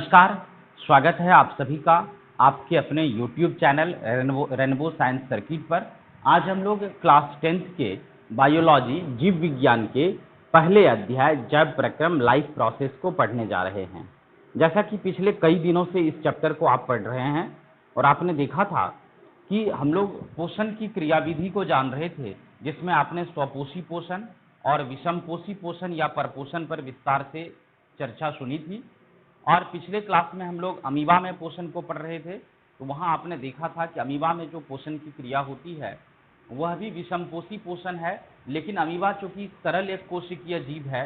नमस्कार, स्वागत है आप सभी का आपके अपने YouTube channel rainbow science circuit पर। आज हम लोग क्लास 10th के बायोलॉजी जीव विज्ञान के पहले अध्याय जैव प्रक्रम लाइफ प्रोसेस को पढ़ने जा रहे हैं। जैसा कि पिछले कई दिनों से इस चैप्टर को आप पढ़ रहे हैं और आपने देखा था कि हम लोग पोषण की क्रियाविधि को जान रहे थे, जिसमें आपने स्वपोषी पोषण और विषमपोषी पोषण या परपोषण पर विस्तार से चर्चा सुनी थी। और पिछले क्लास में हम लोग अमीबा में पोषण को पढ़ रहे थे, तो वहां आपने देखा था कि अमीबा में जो पोषण की क्रिया होती है वह भी विषमपोषी पोषण है। लेकिन अमीबा चूंकि सरल एक कोशिकीय जीव है,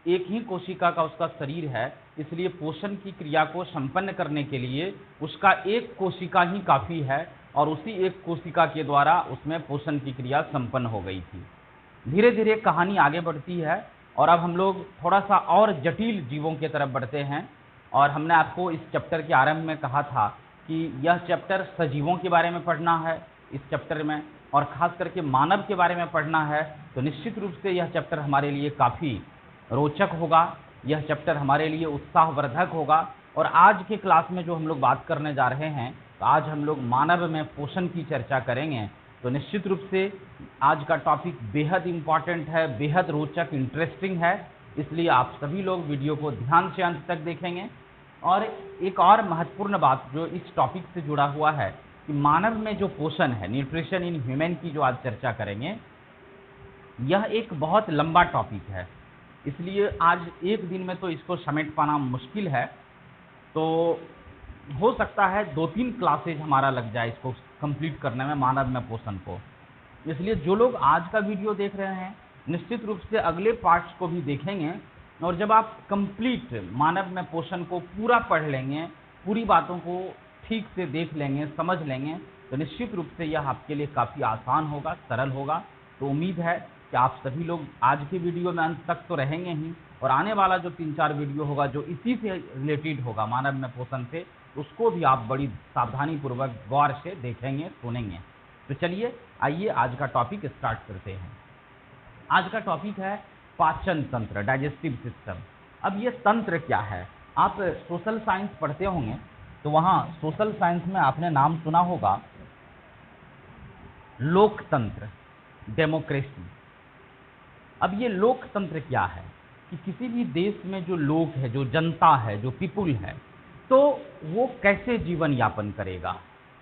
एक ही कोशिका का उसका शरीर है, इसलिए पोषण की क्रिया को संपन्न करने के लिए उसका एक कोशिका ही काफी है और उसी एक कोशिका के द्वारा उसमें पोषण की क्रिया संपन्न हो गई थी। धीरे धीरे कहानी आगे बढ़ती है और अब हम लोग थोड़ा सा और जटिल जीवों की तरफ बढ़ते हैं। और हमने आपको इस चैप्टर के आरंभ में कहा था कि यह चैप्टर सजीवों के बारे में पढ़ना है इस चैप्टर में, और खास करके मानव के बारे में पढ़ना है। तो निश्चित रूप से यह चैप्टर हमारे लिए काफ़ी रोचक होगा, यह चैप्टर हमारे लिए उत्साहवर्धक होगा। और आज के क्लास में जो हम लोग बात करने जा रहे हैं, तो आज हम लोग मानव में पोषण की चर्चा करेंगे। तो निश्चित रूप से आज का टॉपिक बेहद इम्पॉर्टेंट है, बेहद रोचक, इंटरेस्टिंग है, इसलिए आप सभी लोग वीडियो को ध्यान से अंत तक देखेंगे। और एक और महत्वपूर्ण बात जो इस टॉपिक से जुड़ा हुआ है कि मानव में जो पोषण है, न्यूट्रिशन इन ह्यूमन की जो आज चर्चा करेंगे, यह एक बहुत लंबा टॉपिक है, इसलिए आज एक दिन में तो इसको समेट पाना मुश्किल है। तो हो सकता है 2-3 क्लासेज हमारा लग जाए इसको कंप्लीट करने में, मानव में पोषण को। इसलिए जो लोग आज का वीडियो देख रहे हैं निश्चित रूप से अगले पार्ट्स को भी देखेंगे, और जब आप कंप्लीट मानव में पोषण को पूरा पढ़ लेंगे, पूरी बातों को ठीक से देख लेंगे, समझ लेंगे, तो निश्चित रूप से यह आपके लिए काफ़ी आसान होगा, सरल होगा। तो उम्मीद है कि आप सभी लोग आज के वीडियो में अंत तक तो रहेंगे ही, और आने वाला जो 3-4 वीडियो होगा जो इसी से रिलेटेड होगा, मानव में पोषण से, उसको भी आप बड़ी सावधानी पूर्वक गौर से देखेंगे, सुनेंगे। तो चलिए आइए आज का टॉपिक स्टार्ट करते हैं। आज का टॉपिक है पाचन तंत्र, डाइजेस्टिव सिस्टम। अब ये तंत्र क्या है? आप सोशल साइंस पढ़ते होंगे, तो वहाँ सोशल साइंस में आपने नाम सुना होगा लोकतंत्र, डेमोक्रेसी। अब ये लोकतंत्र क्या है कि किसी भी देश में जो लोग है, जो जनता है, जो पीपुल है, तो वो कैसे जीवन यापन करेगा,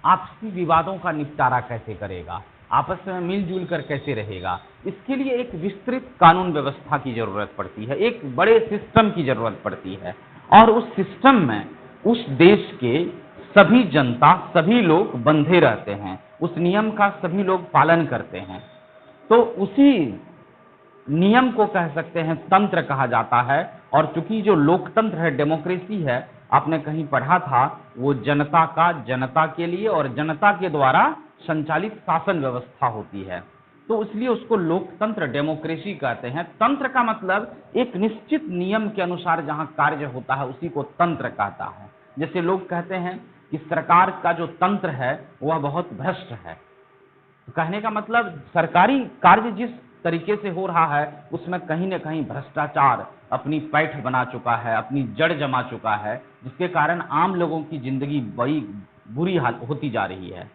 आपसी विवादों का निपटारा कैसे करेगा, आपस में मिलजुल कर कैसे रहेगा, इसके लिए एक विस्तृत कानून व्यवस्था की जरूरत पड़ती है, एक बड़े सिस्टम की जरूरत पड़ती है। और उस सिस्टम में उस देश के सभी जनता, सभी लोग बंधे रहते हैं, उस नियम का सभी लोग पालन करते हैं। तो उसी नियम को कह सकते हैं तंत्र कहा जाता है। और चूंकि जो लोकतंत्र है, डेमोक्रेसी है, आपने कहीं पढ़ा था, वो जनता का जनता के लिए और जनता के द्वारा संचालित शासन व्यवस्था होती है, तो इसलिए उसको लोकतंत्र, डेमोक्रेसी कहते हैं। तंत्र का मतलब एक निश्चित नियम के अनुसार जहां कार्य होता है उसी को तंत्र कहता है। जैसे लोग कहते हैं कि सरकार का जो तंत्र है वह बहुत भ्रष्ट है, तो कहने का मतलब सरकारी कार्य जिस तरीके से हो रहा है उसमें कहीं न कहीं भ्रष्टाचार अपनी पैठ बना चुका है, अपनी जड़ जमा चुका है, जिसके कारण आम लोगों की जिंदगी बड़ी बुरी हाल होती जा रही है।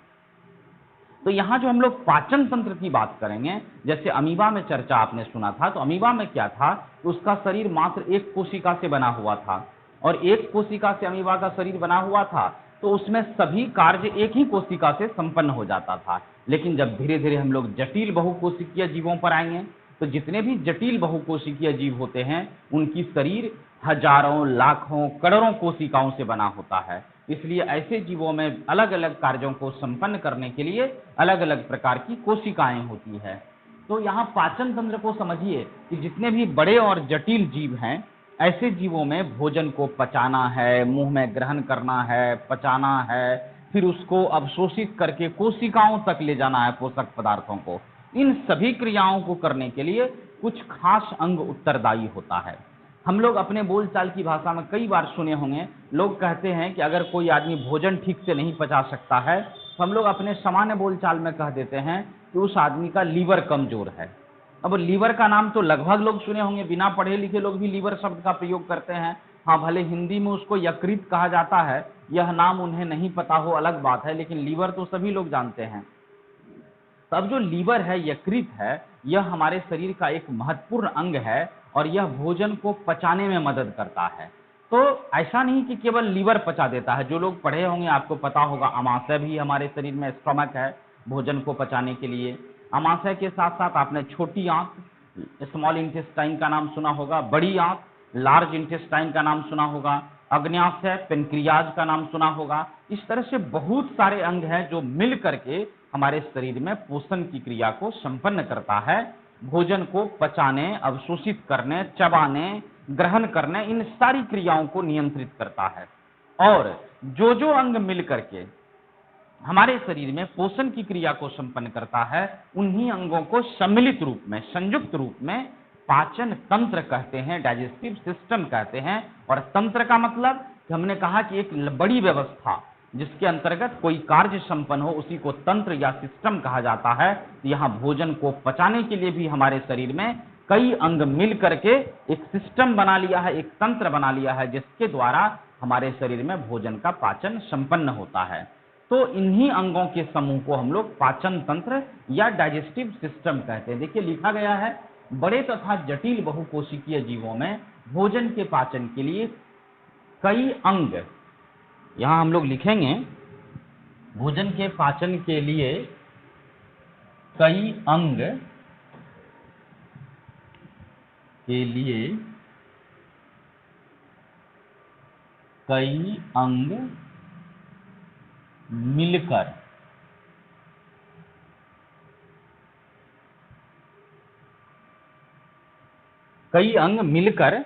तो यहाँ जो हम लोग पाचन तंत्र की बात करेंगे, जैसे अमीबा में चर्चा आपने सुना था, तो अमीबा में क्या था, उसका शरीर मात्र एक कोशिका से बना हुआ था, और एक कोशिका से अमीबा का शरीर बना हुआ था, तो उसमें सभी कार्य एक ही कोशिका से संपन्न हो जाता था। लेकिन जब धीरे धीरे हम लोग जटिल बहुकोशिकीय जीवों पर आएंगे, तो जितने भी जटिल बहुकोशिकीय जीव होते हैं उनकी शरीर हजारों, लाखों, करोड़ों कोशिकाओं से बना होता है। इसलिए ऐसे जीवों में अलग अलग कार्यों को संपन्न करने के लिए अलग अलग प्रकार की कोशिकाएं होती है। तो यहाँ पाचन तंत्र को समझिए कि जितने भी बड़े और जटिल जीव हैं, ऐसे जीवों में भोजन को पचाना है, मुंह में ग्रहण करना है, पचाना है, फिर उसको अवशोषित करके कोशिकाओं तक ले जाना है पोषक पदार्थों को। इन सभी क्रियाओं को करने के लिए कुछ खास अंग उत्तरदायी होता है। हम लोग अपने बोलचाल की भाषा में कई बार सुने होंगे, लोग कहते हैं कि अगर कोई आदमी भोजन ठीक से नहीं पचा सकता है, तो हम लोग अपने सामान्य बोलचाल में कह देते हैं कि उस आदमी का लीवर कमजोर है। अब लीवर का नाम तो लगभग लोग सुने होंगे, बिना पढ़े लिखे लोग भी लीवर शब्द का प्रयोग करते हैं। हाँ, भले हिंदी में उसको यकृत कहा जाता है, यह नाम उन्हें नहीं पता हो अलग बात है, लेकिन लीवर तो सभी लोग जानते हैं। तो अब जो लीवर है, यकृत है, यह हमारे शरीर का एक महत्वपूर्ण अंग है और यह भोजन को पचाने में मदद करता है। तो ऐसा नहीं कि केवल लीवर पचा देता है, जो लोग पढ़े होंगे आपको पता होगा अमाशय भी हमारे शरीर में स्टमक है भोजन को पचाने के लिए। अमाशय के साथ साथ आपने छोटी आंत स्मॉल इंटेस्टाइन का नाम सुना होगा, बड़ी आंत लार्ज इंटेस्टाइन का नाम सुना होगा, अग्न्याशय पेनक्रियाज का नाम सुना होगा। इस तरह से बहुत सारे अंग हैं जो मिल करके हमारे शरीर में पोषण की क्रिया को संपन्न करता है, भोजन को पचाने, अवशोषित करने, चबाने, ग्रहण करने, इन सारी क्रियाओं को नियंत्रित करता है। और जो जो अंग मिल करके हमारे शरीर में पोषण की क्रिया को संपन्न करता है, उन्हीं अंगों को सम्मिलित रूप में, संयुक्त रूप में पाचन तंत्र कहते हैं, डाइजेस्टिव सिस्टम कहते हैं। और तंत्र का मतलब कि हमने कहा कि एक बड़ी व्यवस्था जिसके अंतर्गत कोई कार्य संपन्न हो, उसी को तंत्र या सिस्टम कहा जाता है। यहाँ भोजन को पचाने के लिए भी हमारे शरीर में कई अंग मिल करके एक सिस्टम बना लिया है, एक तंत्र बना लिया है, जिसके द्वारा हमारे शरीर में भोजन का पाचन संपन्न होता है। तो इन्हीं अंगों के समूह को हम लोग पाचन तंत्र या डाइजेस्टिव सिस्टम कहते हैं। देखिए लिखा गया है, बड़े तथा जटिल बहुकोशिकीय जीवों में भोजन के पाचन के लिए कई अंग, यहां हम लोग लिखेंगे भोजन के पाचन के लिए कई अंग के लिए कई अंग मिलकर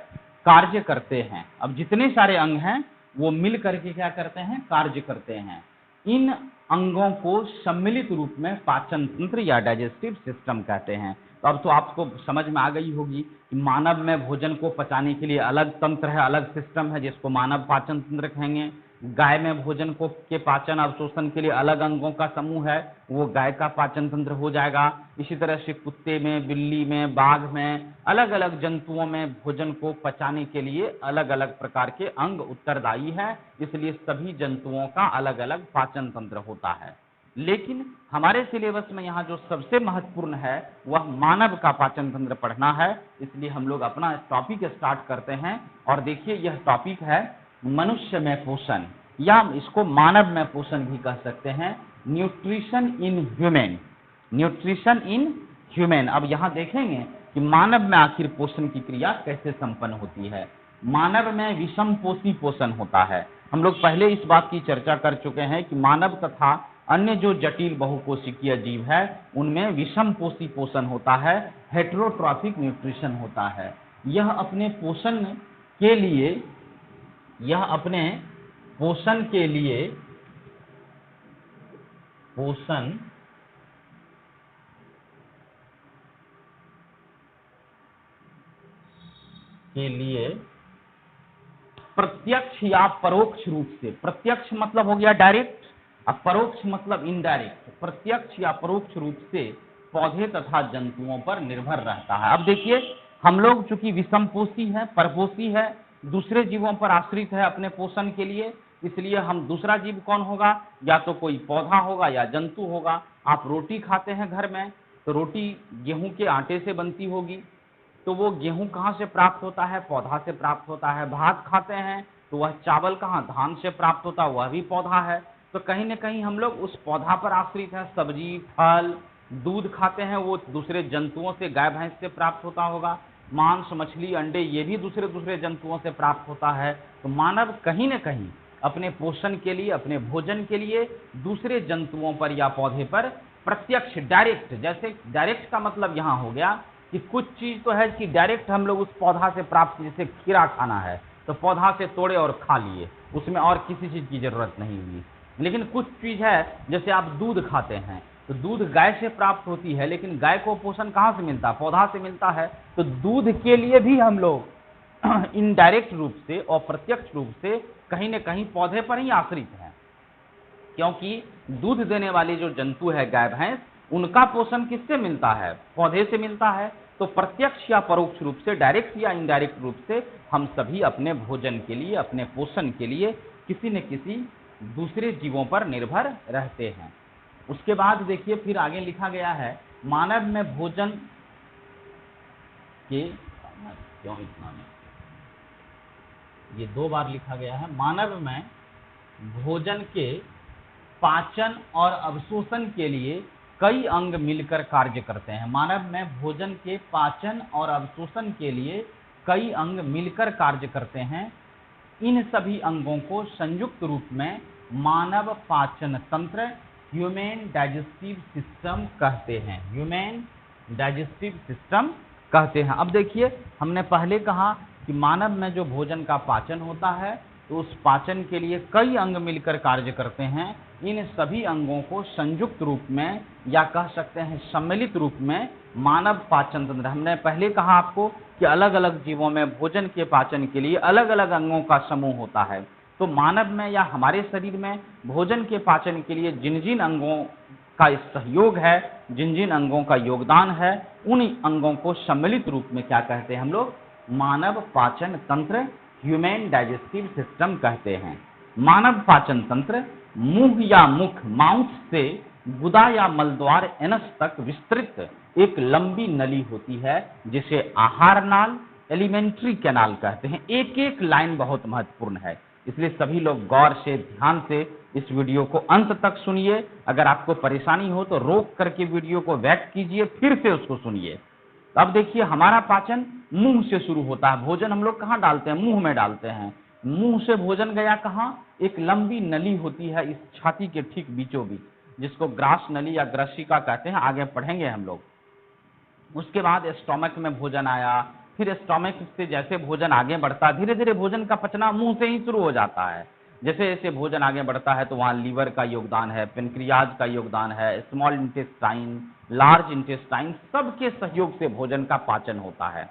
कार्य करते हैं। अब जितने सारे अंग हैं वो मिल करके क्या करते हैं, कार्य करते हैं। इन अंगों को सम्मिलित रूप में पाचन तंत्र या डाइजेस्टिव सिस्टम कहते हैं। तो अब तो आपको समझ में आ गई होगी कि मानव में भोजन को पचाने के लिए अलग तंत्र है, अलग सिस्टम है, जिसको मानव पाचन तंत्र कहेंगे। गाय में भोजन को के पाचन अवशोषण के लिए अलग अंगों का समूह है, वो गाय का पाचन तंत्र हो जाएगा। इसी तरह से कुत्ते में, बिल्ली में, बाघ में, अलग अलग जंतुओं में भोजन को पचाने के लिए अलग अलग प्रकार के अंग उत्तरदायी है, इसलिए सभी जंतुओं का अलग अलग पाचन तंत्र होता है। लेकिन हमारे सिलेबस में यहाँ जो सबसे महत्वपूर्ण है वह मानव का पाचन तंत्र पढ़ना है, इसलिए हम लोग अपना टॉपिक स्टार्ट करते हैं। और देखिए यह टॉपिक है मनुष्य में पोषण, या इसको मानव में पोषण भी कह सकते हैं, nutrition in human. Nutrition in human. अब यहाँ देखेंगे कि मानव में आखिर पोषण की क्रिया कैसे संपन्न होती है। मानव में विषम पोषी पोषण होता है। हम लोग पहले इस बात की चर्चा कर चुके हैं कि मानव तथा अन्य जो जटिल बहुकोशिकीय जीव है उनमें विषम पोषी पोषण होता है, हेटेरोट्रॉफिक न्यूट्रिशन होता है। यह अपने पोषण के लिए प्रत्यक्ष या परोक्ष रूप से, प्रत्यक्ष मतलब हो गया डायरेक्ट, अब परोक्ष मतलब इनडायरेक्ट, प्रत्यक्ष या परोक्ष रूप से पौधे तथा जंतुओं पर निर्भर रहता है। अब देखिए हम लोग चूंकि विषमपोषी है, परपोषी है, दूसरे जीवों पर आश्रित है अपने पोषण के लिए, इसलिए हम दूसरा जीव कौन होगा, या तो कोई पौधा होगा या जंतु होगा। आप रोटी खाते हैं घर में, तो रोटी गेहूं के आटे से बनती होगी, तो वो गेहूं कहाँ से प्राप्त होता है, पौधा से प्राप्त होता है। भात खाते हैं तो वह चावल कहाँ, धान से प्राप्त होता है, वह भी पौधा है। तो कहीं न कहीं हम लोग उस पौधा पर आश्रित है। सब्जी, फल, दूध खाते हैं, वो दूसरे जंतुओं से, गाय भैंस से प्राप्त होता होगा। मांस, मछली, अंडे, ये भी दूसरे दूसरे जंतुओं से प्राप्त होता है। तो मानव कहीं न कहीं अपने पोषण के लिए, अपने भोजन के लिए दूसरे जंतुओं पर या पौधे पर प्रत्यक्ष, डायरेक्ट, जैसे डायरेक्ट का मतलब यहाँ हो गया कि कुछ चीज तो है कि डायरेक्ट हम लोग उस पौधा से प्राप्त, जैसे खीरा खाना है तो पौधा से तोड़े और खा लिए, उसमें और किसी चीज की जरूरत नहीं हुई। लेकिन कुछ चीज है, जैसे आप दूध खाते हैं तो दूध गाय से प्राप्त होती है, लेकिन गाय को पोषण कहाँ से मिलता है, पौधा से मिलता है। तो दूध के लिए भी हम लोग इनडायरेक्ट रूप से और प्रत्यक्ष रूप से कहीं न कहीं पौधे पर ही आश्रित हैं, क्योंकि दूध देने वाली जो जंतु है गाय भैंस, उनका पोषण किससे मिलता है, पौधे से मिलता है। तो प्रत्यक्ष या परोक्ष रूप से, डायरेक्ट या इनडायरेक्ट रूप से हम सभी अपने भोजन के लिए, अपने पोषण के लिए किसी न किसी दूसरे जीवों पर निर्भर रहते हैं। उसके बाद देखिए फिर आगे लिखा गया है, मानव में भोजन के, क्यों इतना में, ये 2 बार लिखा गया है, मानव में भोजन के पाचन और अवशोषण के लिए कई अंग मिलकर कार्य करते हैं। मानव में भोजन के पाचन और अवशोषण के लिए कई अंग मिलकर कार्य करते हैं। इन सभी अंगों को संयुक्त रूप में मानव पाचन तंत्र, ह्यूमन डाइजेस्टिव सिस्टम कहते हैं। ह्यूमन डाइजेस्टिव सिस्टम कहते हैं। अब देखिए हमने पहले कहा कि मानव में जो भोजन का पाचन होता है तो उस पाचन के लिए कई अंग मिलकर कार्य करते हैं। इन सभी अंगों को संयुक्त रूप में या कह सकते हैं सम्मिलित रूप में मानव पाचन तंत्र। हमने पहले कहा आपको कि अलग अलग जीवों में भोजन के पाचन के लिए अलग अलग अंगों का समूह होता है। तो मानव में या हमारे शरीर में भोजन के पाचन के लिए जिन जिन अंगों का सहयोग है, जिन जिन अंगों का योगदान है, उन अंगों को सम्मिलित रूप में क्या कहते हैं हम लोग? मानव पाचन तंत्र, ह्यूमन डाइजेस्टिव सिस्टम कहते हैं। मानव पाचन तंत्र मुंह या मुख, माउथ से गुदा या मलद्वार एनस तक विस्तृत एक लंबी नली होती है जिसे आहार नाल, एलिमेंट्री कैनाल कहते हैं। एक एक लाइन बहुत महत्वपूर्ण है, इसलिए सभी लोग गौर से, ध्यान से इस वीडियो को अंत तक सुनिए। अगर आपको परेशानी हो तो रोक करके वीडियो को बैक कीजिए, फिर से उसको सुनिए। अब देखिए हमारा पाचन मुंह से शुरू होता है। भोजन हम लोग कहाँ डालते हैं? मुंह में डालते हैं। मुंह से भोजन गया कहाँ? एक लंबी नली होती है इस छाती के ठीक बीचों बीच, जिसको ग्रास नली या ग्रसिका कहते हैं, आगे पढ़ेंगे हम लोग। उसके बाद स्टोमक में भोजन आया, फिर स्टोमक से जैसे भोजन आगे बढ़ता है, धीरे धीरे भोजन का पचना मुंह से ही शुरू हो जाता है। जैसे जैसे भोजन आगे बढ़ता है तो वहाँ लीवर का योगदान है, पेनक्रियाज का योगदान है, स्मॉल इंटेस्टाइन, लार्ज इंटेस्टाइन, सबके सहयोग से भोजन का पाचन होता है।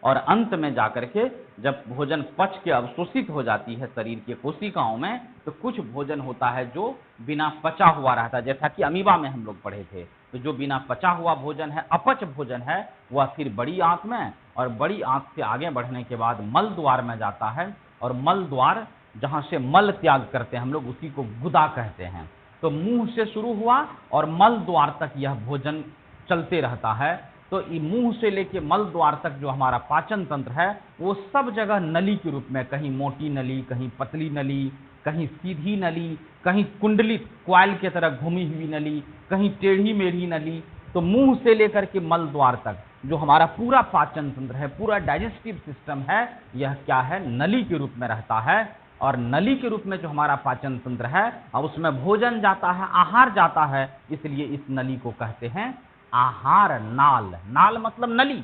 और अंत में जाकर के जब भोजन पच के अवशोषित हो जाती है शरीर के कोशिकाओं में, तो कुछ भोजन होता है जो बिना पचा हुआ रहता है, जैसा कि अमीबा में हम लोग पढ़े थे। तो जो बिना पचा हुआ भोजन है, अपच भोजन है, वह फिर बड़ी आंत में, और बड़ी आंत से आगे बढ़ने के बाद मल द्वार में जाता है, और मल द्वार जहाँ से मल त्याग करते हैं हम लोग, उसी को गुदा कहते हैं। तो मुंह से शुरू हुआ और मल द्वार तक यह भोजन चलते रहता है। तो मुंह से लेके मल द्वार तक जो हमारा पाचन तंत्र है, वो सब जगह नली के रूप में, कहीं मोटी नली, कहीं पतली नली, कहीं सीधी नली, कहीं कुंडलित क्वाइल की तरह घूमी हुई नली, कहीं टेढ़ी मेढ़ी नली। तो मुंह से लेकर के मल द्वार तक जो हमारा पूरा पाचन तंत्र है, पूरा डाइजेस्टिव सिस्टम है, यह क्या है? नली के रूप में रहता है। और नली के रूप में जो हमारा पाचन तंत्र है, अब उसमें भोजन जाता है, आहार जाता है, इसलिए इस नली को कहते हैं आहार नाल। नाल मतलब नली,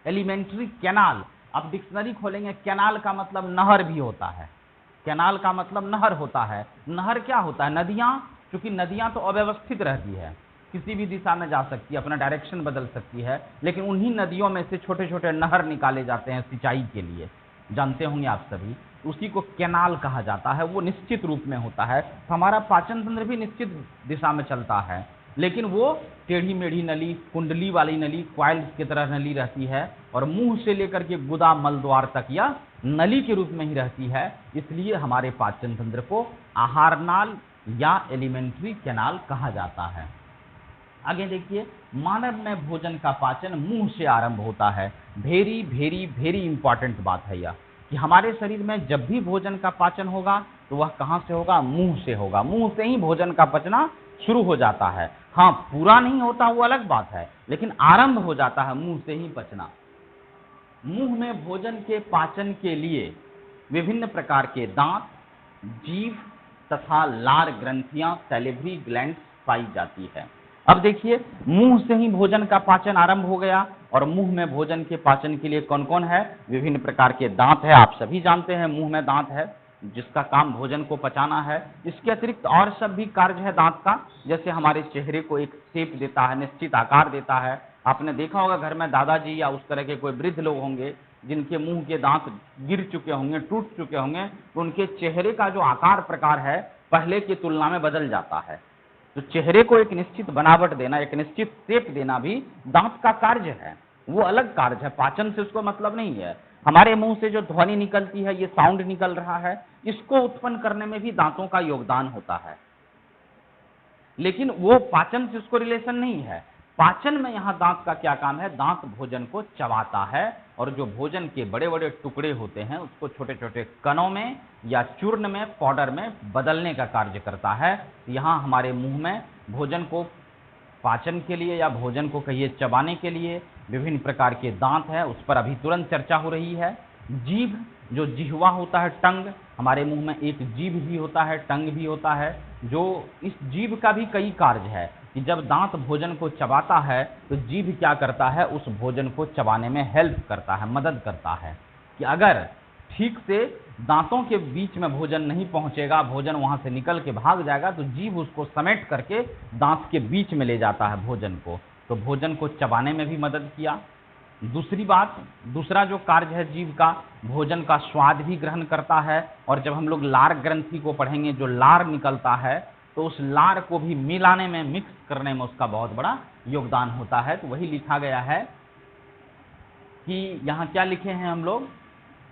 एलिमेंट्री कैनाल। अब डिक्शनरी खोलेंगे, कैनाल का मतलब नहर भी होता है। कैनाल का मतलब नहर होता है। नहर क्या होता है? नदियां, क्योंकि नदियां तो अव्यवस्थित रहती है, किसी भी दिशा में जा सकती है, अपना डायरेक्शन बदल सकती है, लेकिन उन्हीं नदियों में से छोटे छोटे नहर निकाले जाते हैं सिंचाई के लिए, जानते होंगे आप सभी। उसी को कैनाल कहा जाता है। वो निश्चित रूप में होता है। तो हमारा पाचन तंत्र भी निश्चित दिशा में चलता है, लेकिन वो टेढ़ी मेढ़ी नली, कुंडली वाली नली, क्वाइल की तरह नली रहती है, और मुंह से लेकर के गुदा मल द्वार तक या नली के रूप में ही रहती है। इसलिए हमारे पाचन तंत्र को आहार नाल या एलिमेंट्री कैनाल कहा जाता है। आगे देखिए, मानव में भोजन का पाचन मुंह से आरंभ होता है। वेरी वेरी वेरी इंपॉर्टेंट बात है यह, कि हमारे शरीर में जब भी भोजन का पाचन होगा तो वह कहाँ से होगा? मुंह से होगा। मुंह से ही भोजन का पचना शुरू हो जाता है। हाँ, पूरा नहीं होता वो अलग बात है, लेकिन आरंभ हो जाता है मुंह से ही पचना। मुंह में भोजन के पाचन के लिए विभिन्न प्रकार के दांत, जीभ तथा लार ग्रंथियां, सैलिवरी ग्लैंड्स पाई जाती है। अब देखिए, मुंह से ही भोजन का पाचन आरंभ हो गया, और मुंह में भोजन के पाचन के लिए कौन कौन है? विभिन्न प्रकार के दांत है। आप सभी जानते हैं मुंह में दांत है, जिसका काम भोजन को पचाना है। इसके अतिरिक्त और सब भी कार्य है दांत का, जैसे हमारे चेहरे को एक शेप देता है, निश्चित आकार देता है। आपने देखा होगा घर में दादाजी या उस तरह के कोई वृद्ध लोग होंगे जिनके मुंह के दांत गिर चुके होंगे, टूट चुके होंगे, तो उनके चेहरे का जो आकार प्रकार है पहले की तुलना में बदल जाता है। तो चेहरे को एक निश्चित बनावट देना, एक निश्चित शेप देना भी दांत का कार्य है। वो अलग कार्य है, पाचन से उसको मतलब नहीं है। हमारे मुंह से जो ध्वनि निकलती है, ये साउंड निकल रहा है, इसको उत्पन्न करने में भी दांतों का योगदान होता है, लेकिन वो पाचन से उसको रिलेशन नहीं है। पाचन में यहाँ दांत का क्या काम है? दांत भोजन को चबाता है और जो भोजन के बड़े बड़े टुकड़े होते हैं उसको छोटे छोटे कणों में या चूर्ण में, पाउडर में बदलने का कार्य करता है। यहाँ हमारे मुंह में भोजन को पाचन के लिए या भोजन को कहिए चबाने के लिए विभिन्न प्रकार के दांत हैं, उस पर अभी तुरंत चर्चा हो रही है। जीभ, जो जिह्वा होता है, टंग, हमारे मुंह में एक जीभ भी होता है, टंग भी होता है। जो इस जीभ का भी कई कार्य है कि जब दांत भोजन को चबाता है तो जीभ क्या करता है? उस भोजन को चबाने में हेल्प करता है, मदद करता है कि अगर ठीक से दांतों के बीच में भोजन नहीं पहुंचेगा, भोजन वहां से निकल के भाग जाएगा, तो जीभ उसको समेट करके दांत के बीच में ले जाता है भोजन को, तो भोजन को चबाने में भी मदद किया। दूसरी बात, दूसरा जो कार्य है जीभ का, भोजन का स्वाद भी ग्रहण करता है। और जब हम लोग लार ग्रंथि को पढ़ेंगे, जो लार निकलता है, तो उस लार को भी मिलाने में, मिक्स करने में उसका बहुत बड़ा योगदान होता है। तो वही लिखा गया है कि यहाँ क्या लिखे हैं हम लोग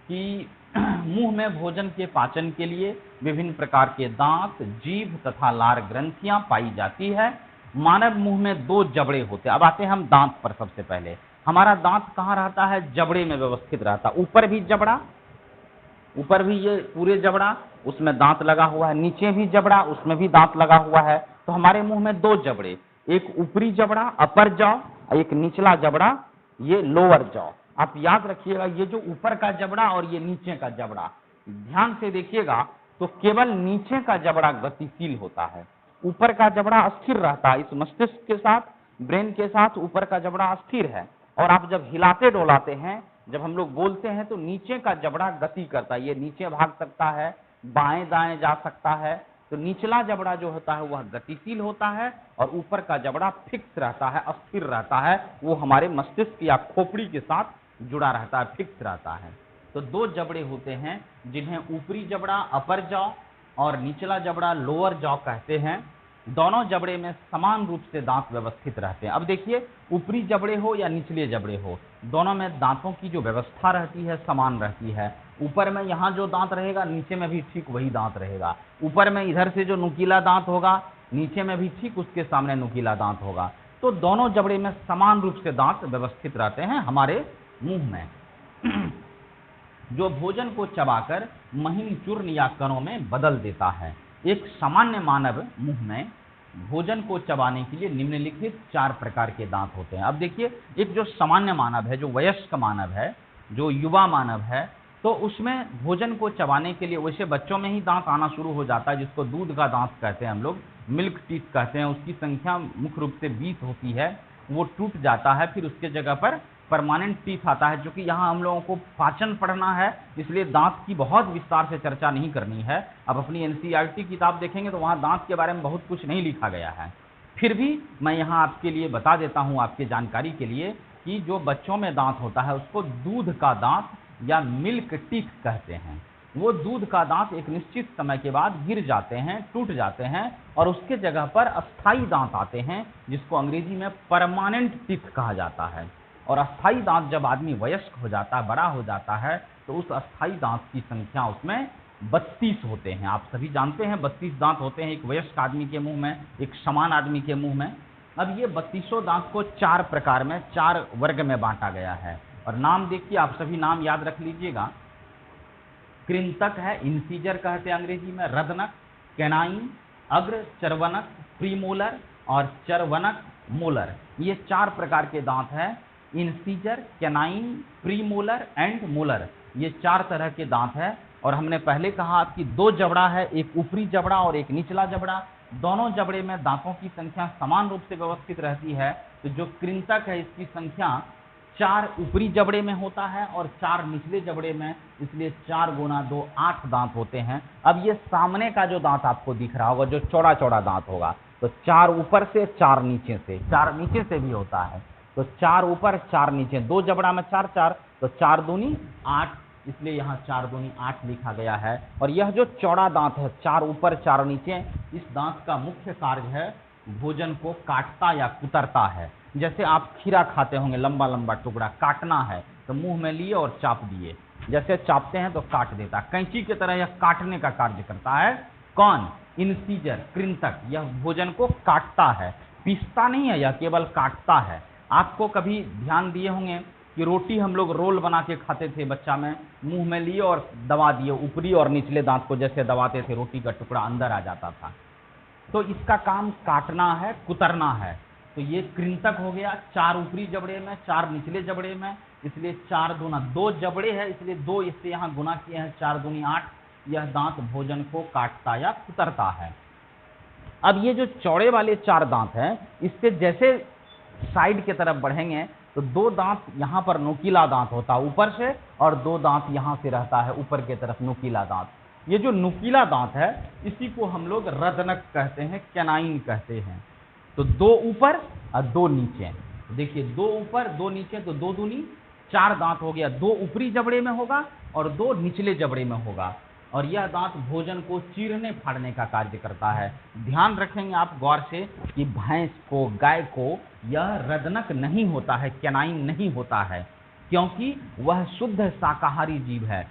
कि मुंह में भोजन के पाचन के लिए विभिन्न प्रकार के दांत, जीभ तथा लार ग्रंथियां पाई जाती है। मानव मुंह में 2 जबड़े होते हैं। अब आते हैं हम दांत पर। सबसे पहले हमारा दांत कहाँ रहता है? जबड़े में व्यवस्थित रहता है। ऊपर भी जबड़ा, ऊपर भी ये पूरे जबड़ा, उसमें दांत लगा हुआ है, नीचे भी जबड़ा, उसमें भी दांत लगा हुआ है। तो हमारे मुंह में 2 जबड़े, एक ऊपरी जबड़ा अपर जॉ, एक निचला जबड़ा ये लोअर जॉ। आप याद रखिएगा, ये जो ऊपर का जबड़ा और ये नीचे का जबड़ा, ध्यान से देखिएगा तो केवल नीचे का जबड़ा गतिशील होता है, ऊपर का जबड़ा स्थिर रहता है। इस मस्तिष्क के साथ, ब्रेन के साथ ऊपर का जबड़ा स्थिर है। और आप जब हिलाते डोलाते हैं, जब हम लोग बोलते हैं, तो नीचे का जबड़ा गति करता है, ये नीचे भाग सकता है, बाएं दाएं जा सकता है। तो निचला जबड़ा जो होता है वह गतिशील होता है और ऊपर का जबड़ा फिक्स रहता है, अस्थिर रहता है। वो हमारे मस्तिष्क या खोपड़ी के साथ जुड़ा रहता है, फिक्स रहता है। तो 2 जबड़े होते हैं जिन्हें ऊपरी जबड़ा अपर जॉ और निचला जबड़ा लोअर जॉ कहते हैं। दोनों जबड़े में समान रूप से दांत व्यवस्थित रहते हैं। अब देखिए, ऊपरी जबड़े हो या निचले जबड़े हो, दोनों में दांतों की जो व्यवस्था रहती है समान रहती है। ऊपर में यहाँ जो दांत रहेगा, नीचे में भी ठीक वही दांत रहेगा। ऊपर में इधर से जो नुकीला दांत होगा, नीचे में भी ठीक उसके सामने नुकीला दांत होगा। तो दोनों जबड़े में समान रूप से दांत व्यवस्थित रहते हैं हमारे मुंह में जो भोजन को चबाकर महीन चूर्ण या कणों में बदल देता है। एक सामान्य मानव मुंह में भोजन को चबाने के लिए निम्नलिखित 4 प्रकार के दांत होते हैं। अब देखिए, एक जो सामान्य मानव है, जो वयस्क मानव है, जो युवा मानव है, तो उसमें भोजन को चबाने के लिए वैसे बच्चों में ही दांत आना शुरू हो जाता है, जिसको दूध का दांत कहते हैं हम लोग, मिल्क टीथ कहते हैं। उसकी संख्या मुख्य रूप से 20 होती है, वो टूट जाता है, फिर उसके जगह पर परमानेंट टीथ आता है। क्योंकि यहाँ हम लोगों को पाचन पढ़ना है, इसलिए दांत की बहुत विस्तार से चर्चा नहीं करनी है। अब अपनी एनसीईआरटी किताब देखेंगे तो वहाँ दांत के बारे में बहुत कुछ नहीं लिखा गया है। फिर भी मैं यहाँ आपके लिए बता देता हूँ, आपके जानकारी के लिए, कि जो बच्चों में दांत होता है उसको दूध का दांत या मिल्क टीथ कहते हैं। वो दूध का दांत एक निश्चित समय के बाद गिर जाते हैं, टूट जाते हैं, और उसके जगह पर अस्थाई दांत आते हैं, जिसको अंग्रेजी में परमानेंट टीथ कहा जाता है। और अस्थाई दांत जब आदमी वयस्क हो जाता है, बड़ा हो जाता है, तो उस अस्थाई दांत की संख्या उसमें 32 होते हैं। आप सभी जानते हैं 32 दांत होते हैं एक वयस्क आदमी के मुंह में, एक समान आदमी के मुंह में। अब ये 32 दांत को 4 प्रकार में, 4 वर्ग में बांटा गया है। और नाम देखिए, आप सभी नाम याद रख लीजिएगा। कृंतक है, इंसीजर कहते हैं अंग्रेजी में, रदनक, कैनाइन, अग्र चर्वनक, प्रीमोलर और चर्वनक मोलर। ये 4 प्रकार के दांत हैं। Incisor, canine, premolar and molar, ये 4 तरह के दांत हैं। और हमने पहले कहा कि 2 जबड़ा है, एक ऊपरी जबड़ा और एक निचला जबड़ा। दोनों जबड़े में दांतों की संख्या समान रूप से व्यवस्थित रहती है। तो जो कृंतक है, इसकी संख्या 4 ऊपरी जबड़े में होता है और 4 निचले जबड़े में, इसलिए 4 गुना 2 8 दांत होते हैं। अब ये सामने का जो दांत आपको दिख रहा होगा, जो चौड़ा चौड़ा दांत होगा, तो 4 ऊपर से 4 नीचे से, 4 नीचे से भी होता है। तो 4 ऊपर 4 नीचे, 2 जबड़ा में 4 4, तो 4 दूनी 8, इसलिए यहाँ 4 दूनी 8 लिखा गया है। और यह जो चौड़ा दांत है, 4 ऊपर 4 नीचे, इस दांत का मुख्य कार्य है भोजन को काटता या कुतरता है। जैसे आप खीरा खाते होंगे, लंबा लंबा टुकड़ा काटना है तो मुंह में लिए और चाप दिए, जैसे चापते हैं तो काट देता। कैंची की तरह यह काटने का कार्य करता है। कौन? इंसीजर, कृंतक। यह भोजन को काटता है, पीसता नहीं है, यह केवल काटता है। आपको कभी ध्यान दिए होंगे कि रोटी हम लोग रोल बना के खाते थे बच्चा में, मुंह में लिए और दबा दिए, ऊपरी और निचले दांत को जैसे दबाते थे, रोटी का टुकड़ा अंदर आ जाता था। तो इसका काम काटना है, कुतरना है। तो ये कृंतक हो गया, 4 ऊपरी जबड़े में, 4 निचले जबड़े में, इसलिए 4 दूना 2 जबड़े है, इसलिए 2 इससे यहाँ गुना किए हैं, 4 दूनी 8। यह दांत भोजन को काटता या कुतरता है। अब ये जो चौड़े वाले 4 दांत हैं, इससे जैसे साइड की तरफ बढ़ेंगे तो 2 दांत यहाँ पर नुकीला दांत होता है ऊपर से, और 2 दांत यहाँ से रहता है ऊपर की तरफ नुकीला दांत। ये जो नुकीला दांत है इसी को हम लोग रदनक कहते हैं, कैनाइन कहते हैं। तो 2 ऊपर और 2 नीचे। देखिए 2 ऊपर 2 नीचे, तो 2 दूनी 4 दांत हो गया। 2 ऊपरी जबड़े में होगा और 2 निचले जबड़े में होगा, और यह दांत भोजन को चीरने फाड़ने का कार्य करता है। ध्यान रखेंगे आप गौर से कि भैंस को, गाय को यह रदनक नहीं होता है, कैनाइन नहीं होता है, क्योंकि वह शुद्ध शाकाहारी जीव है।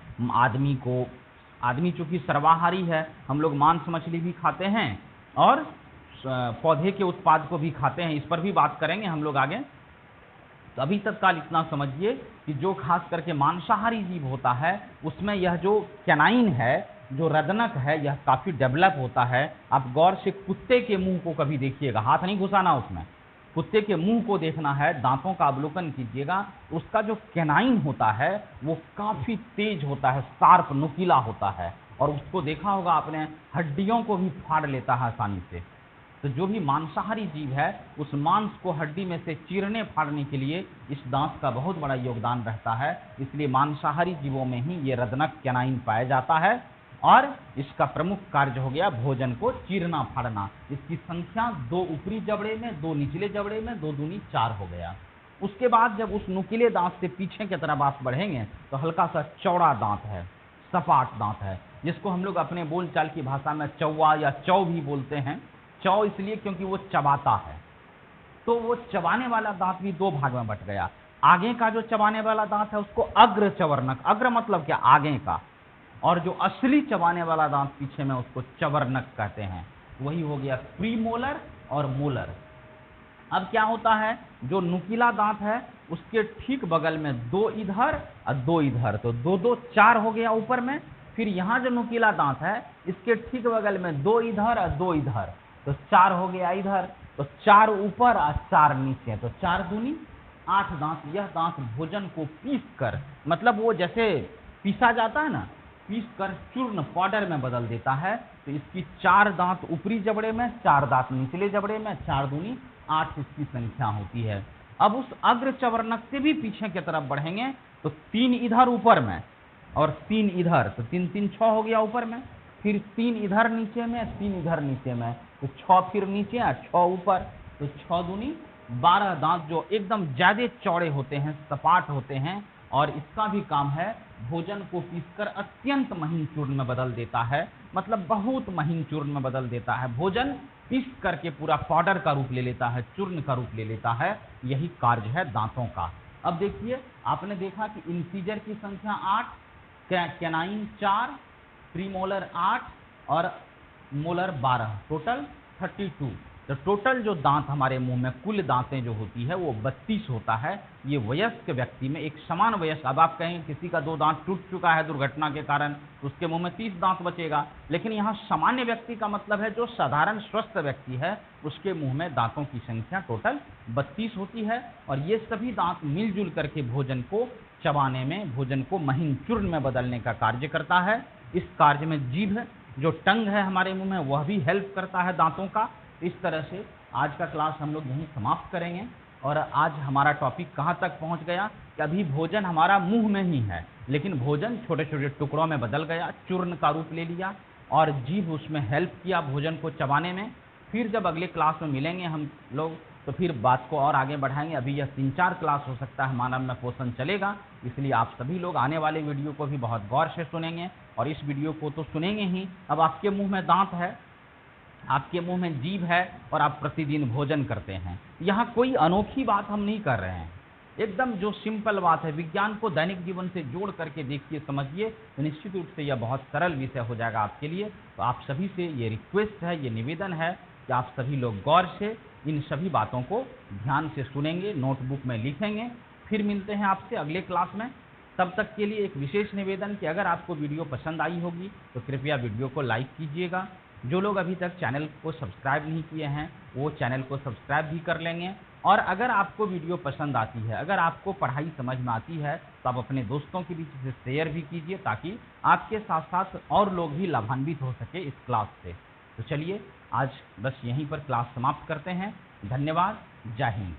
आदमी चूंकि सर्वाहारी है, हम लोग मांस मछली भी खाते हैं और पौधे के उत्पाद को भी खाते हैं, इस पर भी बात करेंगे हम लोग आगे। तो अभी तत्काल इतना समझिए कि जो खास करके मांसाहारी जीव होता है उसमें यह जो कैनाइन है, जो रदनक है, यह काफ़ी डेवलप होता है। आप गौर से कुत्ते के मुंह को कभी देखिएगा, हाथ नहीं घुसाना उसमें, कुत्ते के मुंह को देखना है, दांतों का अवलोकन कीजिएगा। उसका जो कैनाइन होता है वो काफ़ी तेज होता है, शार्प नुकीला होता है, और उसको देखा होगा आपने, हड्डियों को भी फाड़ लेता है आसानी से। तो जो भी मांसाहारी जीव है उस मांस को हड्डी में से चीरने फाड़ने के लिए इस दांत का बहुत बड़ा योगदान रहता है। इसलिए मांसाहारी जीवों में ही ये रदनक कैनाइन पाया जाता है, और इसका प्रमुख कार्य हो गया भोजन को चीरना फाड़ना। इसकी संख्या 2 ऊपरी जबड़े में, 2 निचले जबड़े में, 2 दूनी 4 हो गया। उसके बाद जब उस नुकीले दांत से पीछे की तरफ आप बढ़ेंगे तो हल्का सा चौड़ा दांत है, सपाट दांत है, जिसको हम लोग अपने बोलचाल की भाषा में चौवा या चौ भी बोलते हैं। चौ इसलिए क्योंकि वो चबाता है। तो वो चबाने वाला दांत भी 2 भाग में बट गया। आगे का जो चबाने वाला दांत है उसको अग्र चवर्णक, अग्र मतलब क्या, आगे का, और जो असली चबाने वाला दांत पीछे में उसको चवर्णक कहते हैं। वही हो गया प्रीमोलर और मोलर। अब क्या होता है, जो नुकीला दांत है उसके ठीक बगल में 2 इधर और 2 इधर, तो 2 2 4 हो गया ऊपर में। फिर यहाँ जो नुकीला दांत है इसके ठीक बगल में 2 इधर और 2 इधर, तो 4 हो गया इधर, तो 4 ऊपर और 4 नीचे, तो 4 दूनी 8 दांत। यह दांत भोजन को पीस कर, मतलब वो जैसे पीसा जाता है ना, पीस कर चूर्ण पाउडर में बदल देता है। तो इसकी 4 दांत ऊपरी जबड़े में, 4 दांत निचले जबड़े में, 4 दूनी 8 इसकी संख्या होती है। अब उस अग्र चवर्णक से भी पीछे की तरफ बढ़ेंगे तो 3 इधर ऊपर में और 3 इधर, तो 3 3 6 हो गया ऊपर में। फिर 3 इधर नीचे में, 3 इधर नीचे में, तो 6 फिर नीचे और 6 ऊपर, तो 6 दूनी 12 दांत जो एकदम ज्यादा चौड़े होते हैं, सपाट होते हैं। और इसका भी काम है भोजन को पीसकर अत्यंत महीन चूर्ण में बदल देता है, मतलब बहुत महीन चूर्ण में बदल देता है। भोजन पीस करके पूरा पाउडर का रूप ले लेता है, चूर्ण का रूप ले लेता है। यही कार्य है दांतों का। अब देखिए, आपने देखा कि इंसीजर की संख्या 8, कैनाइन 4, प्रीमोलर 8 और मोलर 12, टोटल 32। तो टोटल जो दांत हमारे मुंह में, कुल दांतें जो होती है वो 32 होता है। ये वयस्क व्यक्ति में, एक समान वयस्क, अब आप कहें किसी का 2 दांत टूट चुका है दुर्घटना के कारण, तो उसके मुंह में 30 दांत बचेगा। लेकिन यहाँ सामान्य व्यक्ति का मतलब है जो साधारण स्वस्थ व्यक्ति है, उसके मुंह में दांतों की संख्या टोटल 32 होती है। और ये सभी दांत मिलजुल करके भोजन को चबाने में, भोजन को महीन चूर्ण में बदलने का कार्य करता है। इस कार्य में जीभ, जो टंग है हमारे मुंह में, वह भी हेल्प करता है दांतों का। इस तरह से आज का क्लास हम लोग यहीं समाप्त करेंगे। और आज हमारा टॉपिक कहाँ तक पहुँच गया कि अभी भोजन हमारा मुंह में ही है, लेकिन भोजन छोटे छोटे टुकड़ों में बदल गया, चूर्ण का रूप ले लिया, और जीभ उसमें हेल्प किया भोजन को चबाने में। फिर जब अगले क्लास में मिलेंगे हम लोग तो फिर बात को और आगे बढ़ाएंगे। अभी यह 3-4 क्लास हो सकता है मानव में पोषण चलेगा, इसलिए आप सभी लोग आने वाले वीडियो को भी बहुत गौर से सुनेंगे, और इस वीडियो को तो सुनेंगे ही। अब आपके मुंह में दांत है, आपके मुंह में जीभ है और आप प्रतिदिन भोजन करते हैं। यहाँ कोई अनोखी बात हम नहीं कर रहे हैं, एकदम जो सिंपल बात है, विज्ञान को दैनिक जीवन से जोड़ करके देखिए, समझिए, तो निश्चित रूप से यह बहुत सरल विषय हो जाएगा आपके लिए। तो आप सभी से ये रिक्वेस्ट है, ये निवेदन है कि आप सभी लोग गौर से इन सभी बातों को ध्यान से सुनेंगे, नोटबुक में लिखेंगे। फिर मिलते हैं आपसे अगले क्लास में। तब तक के लिए एक विशेष निवेदन कि अगर आपको वीडियो पसंद आई होगी तो कृपया वीडियो को लाइक कीजिएगा। जो लोग अभी तक चैनल को सब्सक्राइब नहीं किए हैं वो चैनल को सब्सक्राइब भी कर लेंगे। और अगर आपको वीडियो पसंद आती है, अगर आपको पढ़ाई समझ में आती है, तो आप अपने दोस्तों के बीच इसे शेयर भी कीजिए, ताकि आपके साथ साथ और लोग भी लाभान्वित हो सके इस क्लास से। तो चलिए आज बस यहीं पर क्लास समाप्त करते हैं। धन्यवाद। जय हिंद।